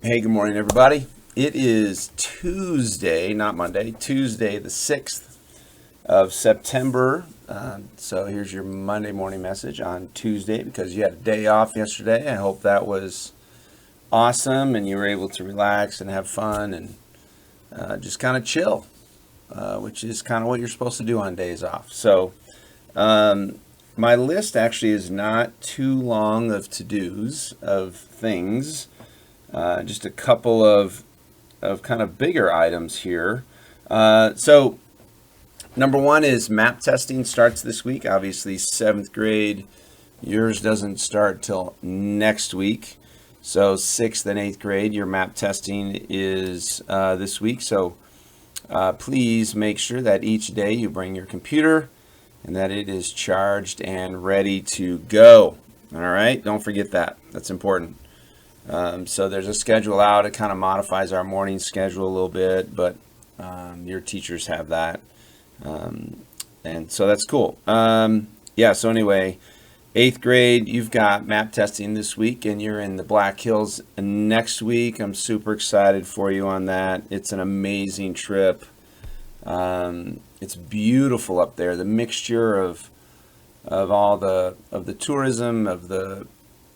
Hey, good morning, everybody. It is Tuesday, not Monday, Tuesday, the 6th of September. So here's your Monday morning message on Tuesday because you had a day off yesterday. I hope that was awesome and you were able to relax and have fun and just kind of chill, which is kind of what you're supposed to do on days off. So, my list actually is not too long of to-dos, of things. Just a couple of kind of bigger items here. So number one is map testing starts this week. Obviously, seventh grade. Yours doesn't start till next week. So sixth and eighth grade, your map testing is this week. So please make sure that each day you bring your computer and that it is charged and ready to go. All right, don't forget that. That's important. So there's a schedule out. It kind of modifies our morning schedule a little bit, but your teachers have that. And so that's cool. So anyway, eighth grade, you've got map testing this week, and you're in the Black Hills next week. I'm super excited for you on that. It's an amazing trip. It's beautiful up there. The mixture of all the tourism, of the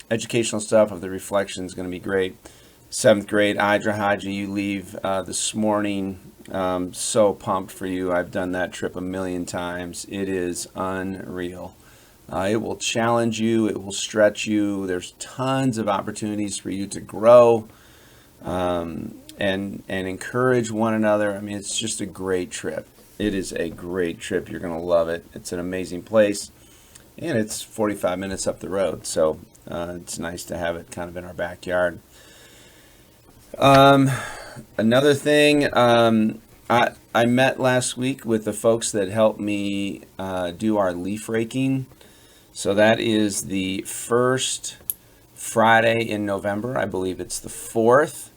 educational stuff, of the reflection is going to be great. Seventh grade, Idra Haji, you leave this morning. So pumped for you. I've done that trip a million times. It is unreal. It will challenge you. It will stretch you. There's tons of opportunities for you to grow and encourage one another. I mean, it's just a great trip. It is a great trip. You're going to love it. It's an amazing place. And it's 45 minutes up the road. So it's nice to have it kind of in our backyard. Another thing, I met last week with the folks that helped me do our leaf raking. So that is the first Friday in November. I believe it's the 4th.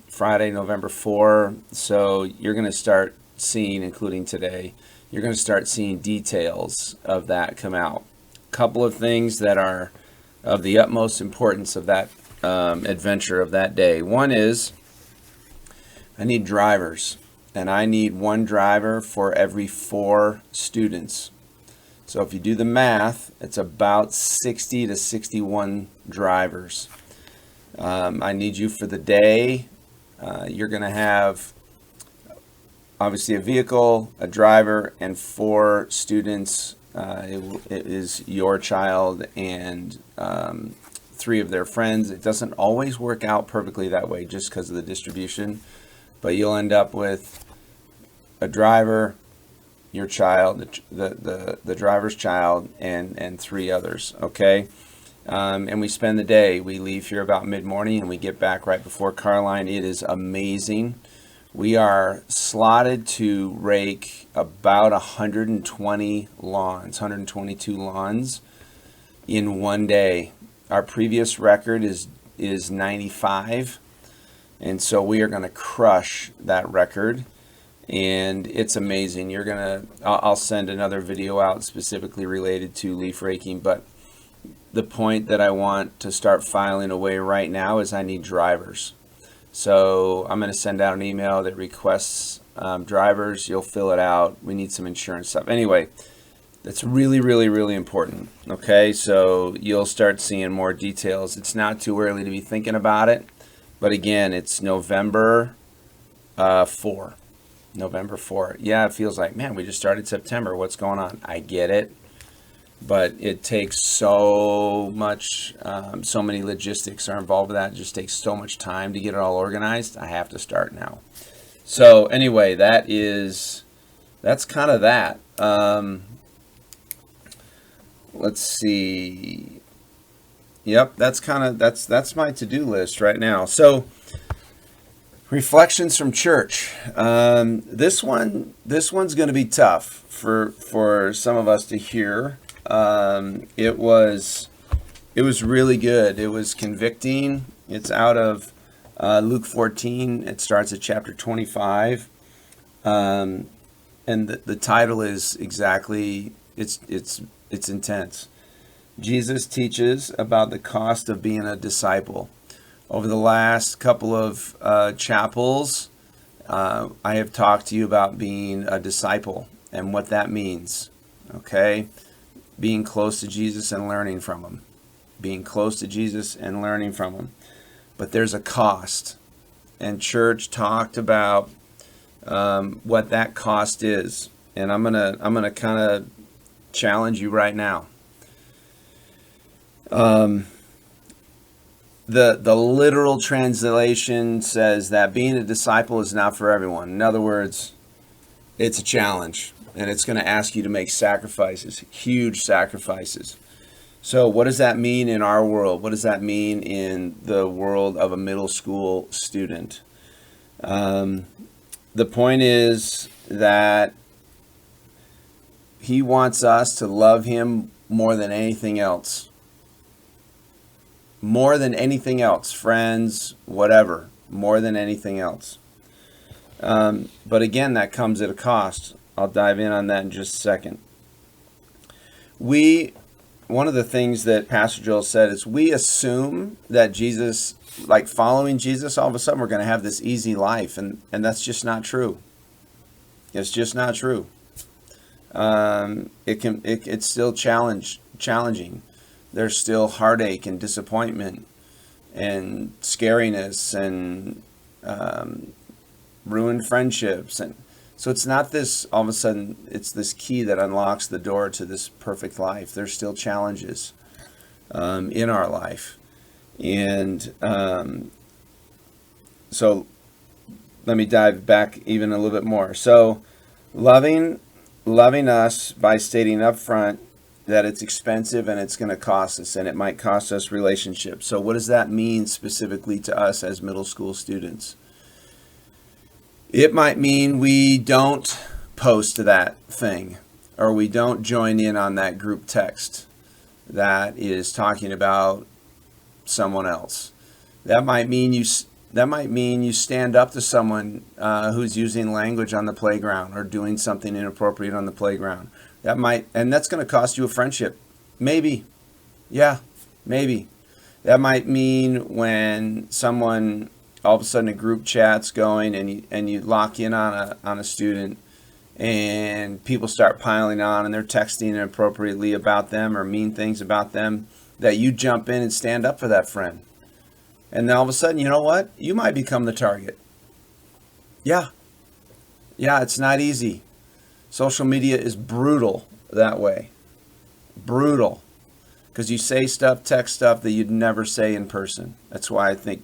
Friday, November 4. So you're going to start seeing, including today, you're going to start seeing details of that come out. Couple of things that are of the utmost importance of that adventure of that day. One is I need drivers, and I need one driver for every 4 students. So if you do the math, it's about 60 to 61 drivers. I need you for the day. You're going to have obviously a vehicle, a driver, and 4 students. It is your child and 3 of their friends. It doesn't always work out perfectly that way just because of the distribution, but you'll end up with a driver, your child, the driver's child, and 3 others. Okay. And we spend the day. We leave here about mid-morning and we get back right before Carline. It is amazing. We are slotted to rake about 120 lawns, 122 lawns in one day. Our previous record is 95, and so we are going to crush that record, and it's amazing. I'll send another video out specifically related to leaf raking, but the point that I want to start filing away right now is I need drivers. So I'm going to send out an email that requests drivers. You'll fill it out. We need some insurance stuff. Anyway, that's really, really, really important. Okay, so you'll start seeing more details. It's not too early to be thinking about it. But again, it's November 4. November 4. Yeah, it feels like, man, we just started September. What's going on? I get it. But it takes so much, so many logistics are involved with that. It just takes so much time to get it all organized. I have to start now. So anyway, that's kind of that. Let's see. Yep, that's my to-do list right now. So reflections from church. This one's going to be tough for some of us to hear. It was really good. It was convicting. It's out of Luke 14. It starts at chapter 25. And the title is exactly, it's intense. Jesus teaches about the cost of being a disciple. Over the last couple of chapels, I have talked to you about being a disciple and what that means. Okay? Being close to Jesus and learning from him. Being close to Jesus and learning from him. But there's a cost. And church talked about what that cost is. And I'm gonna kind of challenge you right now. The literal translation says that being a disciple is not for everyone. In other words, it's a challenge, and it's going to ask you to make sacrifices, huge sacrifices. So what does that mean in our world? What does that mean in the world of a middle school student? The point is that he wants us to love him more than anything else. More than anything else, friends, whatever, more than anything else. But again, that comes at a cost. I'll dive in on that in just a second. One of the things that Pastor Joel said is we assume that Jesus, like following Jesus, all of a sudden we're going to have this easy life, and that's just not true. It's just not true. It's still challenging. There's still heartache and disappointment and scariness and ruined friendships. And so it's not this, all of a sudden, it's this key that unlocks the door to this perfect life. There's still challenges in our life. And so let me dive back even a little bit more. So loving us by stating up front that it's expensive and it's going to cost us, and it might cost us relationships. So what does that mean specifically to us as middle school students? It might mean we don't post that thing, or we don't join in on that group text that is talking about someone else. That might mean you stand up to someone who's using language on the playground or doing something inappropriate on the playground. And that's going to cost you a friendship. Maybe. Yeah, maybe. That might mean when someone, all of a sudden a group chat's going and you lock in on a student and people start piling on and they're texting inappropriately about them or mean things about them, that you jump in and stand up for that friend. And then all of a sudden, you know what? You might become the target. Yeah. Yeah, it's not easy. Social media is brutal that way. Brutal. Because you say stuff, text stuff that you'd never say in person. That's why I think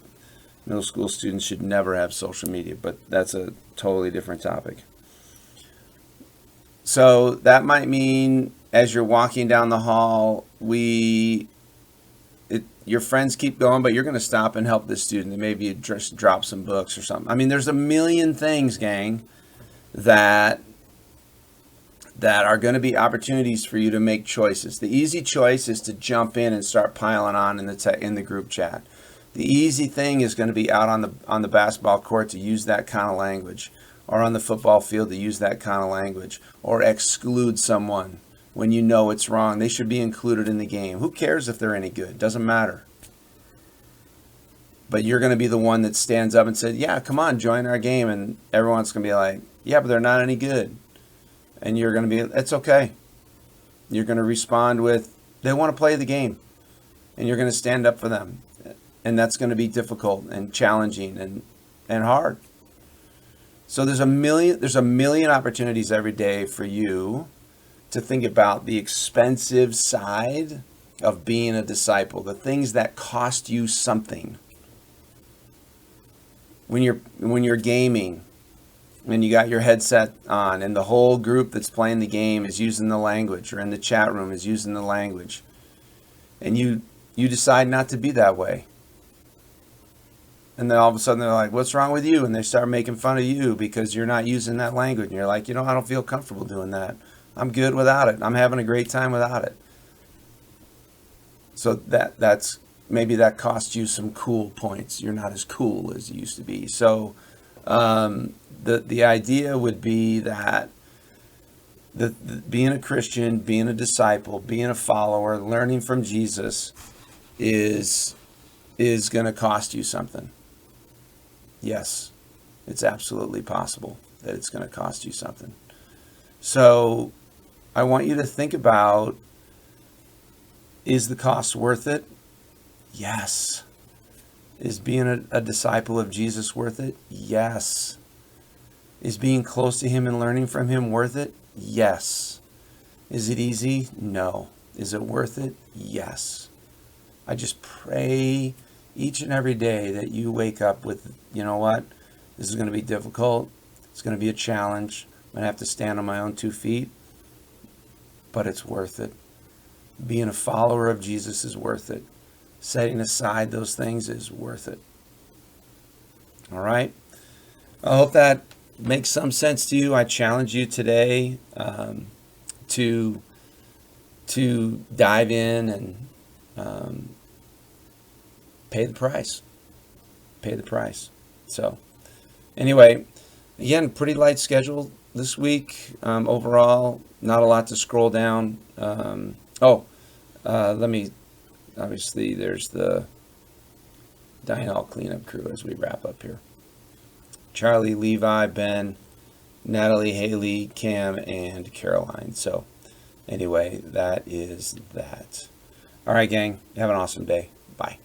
middle school students should never have social media, but that's a totally different topic. So that might mean as you're walking down the hall, your friends keep going, but you're going to stop and help this student. Maybe you just drop some books or something. I mean, there's a million things, gang, that are going to be opportunities for you to make choices. The easy choice is to jump in and start piling on in the group chat. The easy thing is going to be out on the basketball court to use that kind of language, or on the football field to use that kind of language, or exclude someone when you know it's wrong. They should be included in the game. Who cares if they're any good? Doesn't matter. But you're going to be the one that stands up and says, yeah, come on, join our game. And everyone's going to be like, yeah, but they're not any good. And you're going to be, it's okay. You're going to respond with, they want to play the game. And you're going to stand up for them. And that's going to be difficult and challenging and hard. So there's a million opportunities every day for you to think about the expensive side of being a disciple, the things that cost you something. When you're gaming, when you got your headset on and the whole group that's playing the game is using the language, or in the chat room is using the language, and you decide not to be that way. And then all of a sudden they're like, what's wrong with you? And they start making fun of you because you're not using that language. And you're like, I don't feel comfortable doing that. I'm good without it. I'm having a great time without it. So that's maybe that costs you some cool points. You're not as cool as you used to be. So the idea would be that being a Christian, being a disciple, being a follower, learning from Jesus is is going to cost you something. Yes, it's absolutely possible that it's going to cost you something. So I want you to think about, is the cost worth it? Yes. Is being a disciple of Jesus worth it? Yes. Is being close to him and learning from him worth it? Yes. Is it easy? No. Is it worth it? Yes. I just pray each and every day that you wake up with, you know what? This is going to be difficult. It's going to be a challenge. I'm going to have to stand on my own 2 feet. But it's worth it. Being a follower of Jesus is worth it. Setting aside those things is worth it. All right? I hope that makes some sense to you. I challenge you today to dive in and pay the price. Pay the price. So anyway, again, pretty light schedule this week overall. Not a lot to scroll down. Let me, obviously there's the Dining Hall cleanup crew as we wrap up here. Charlie, Levi, Ben, Natalie, Haley, Cam, and Caroline. So anyway, that is that. All right, gang, have an awesome day. Bye.